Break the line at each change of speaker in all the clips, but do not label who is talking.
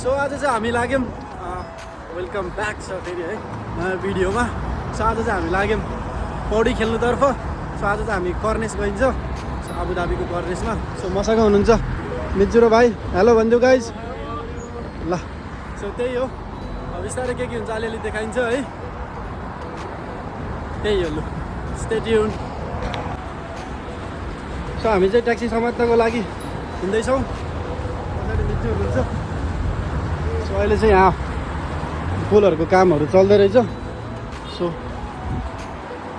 So आज चाहिँ हामी लाग्यौँ वेलकम ब्याक छ फेरि है नयाँ भिडियोमा। सो आज चाहिँ हामी लाग्यौँ पौडी खेल्नुतर्फ। सो आज चाहिँ हामी कर्नेस गइन्छ, सो आबुधाबीको कर्नेसमा। सो मसँग हुनुहुन्छ मिजु र भाइ। हेलो भनिदेऊ गाइज। ल सो त्यही हो, अब बिस्तारै के हुन्छ अलिअलि देखाइन्छ है। त्यही हो, लु स्टे ट्युन। सो हामी चाहिँ ट्याक्सी समात्नको लागि हिँड्दैछौँ। पछाडि मिजु हुनुहुन्छ। सो अहिले चाहिँ यहाँ पुलहरूको कामहरू चल्दै रहेछ। सो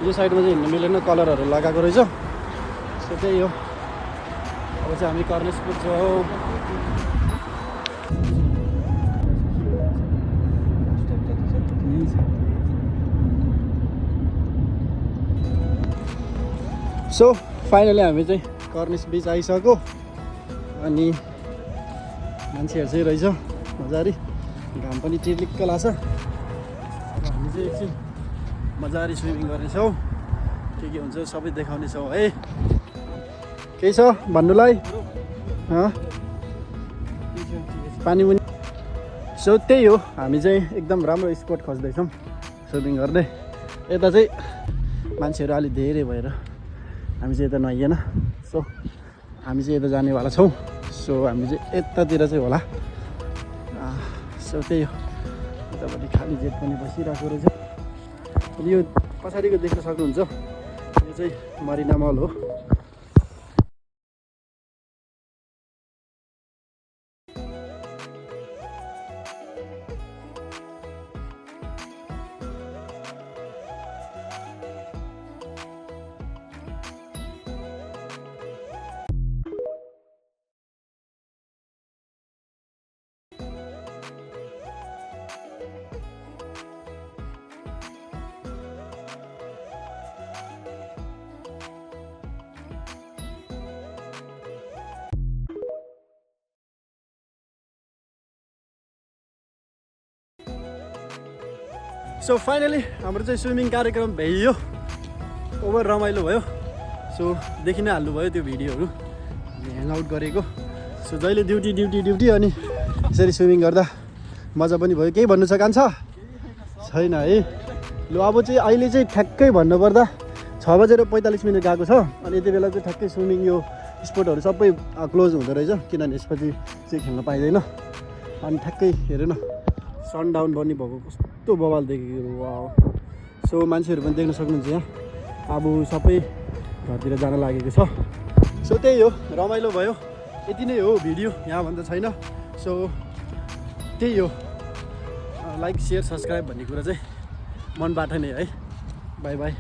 यो साइडमा चाहिँ हिँड्नु मिलेन, कलरहरू लगाएको रहेछ। सो त्यही हो, अब चाहिँ हामी कर्नेस पुग्छौँ। सो फाइनली हामी चाहिँ कर्नेस बिच आइसक्यो। अनि मान्छेहरू चाहिँ रहेछ मजारी, घाम पनि टिर्लिक्क लाग्छ। अब हामी चाहिँ एकछिन मजारी स्विमिङ गर्नेछौँ। के हुन्छ सबै देखाउनेछौँ है। केही छ भन्नुलाई? पानी मुनि। सो त्यही हो, हामी चाहिँ एकदम राम्रो स्पोट खोज्दैछौँ स्विमिङ गर्दै। यता चाहिँ मान्छेहरू अलिक धेरै भएर हामी चाहिँ यता नआइएन। सो हामी चाहिँ यता जानेवाला छौँ। सो हामी चाहिँ यतातिर चाहिँ होला। सो त्यही हो, यतापट्टि खाली जेट पनि बसिरहेको रहेछ। यो पछाडिको देख्न सक्नुहुन्छ, यो चाहिँ मरिना मल हो। सो फाइनली हाम्रो चाहिँ स्विमिङ कार्यक्रम भइयो, ओभर रमाइलो भयो। सो देखि नै हाल्नुभयो त्यो भिडियोहरू ह्याङआउट गरेको। सो जहिले ड्युटी अनि यसरी स्विमिङ गर्दा मजा पनि भयो। केही भन्नु छ कान्छ? छैन है। लु अब चाहिँ अहिले चाहिँ ठ्याक्कै भन्नुपर्दा 6:45 गएको छ। अनि यति बेला चाहिँ ठ्याक्कै स्विमिङ यो स्पोटहरू सबै क्लोज हुँदो रहेछ, किनभने यसपछि चाहिँ खेल्न पाइँदैन। अनि ठ्याक्कै हेरेन सनडाउन पनि भएको, कस्तो बवाल देखेको। वाउ। सो मान्छेहरू पनि देख्न सक्नुहुन्छ यहाँ, अब सबै घरतिर जान लागेको छ। सो त्यही हो, रमाइलो भयो। यति नै हो भिडियो, यहाँ भन्दा छैन। सो त्यही हो, लाइक सेयर सब्सक्राइब भन्ने कुरा चाहिँ मनबाट नै है। By by.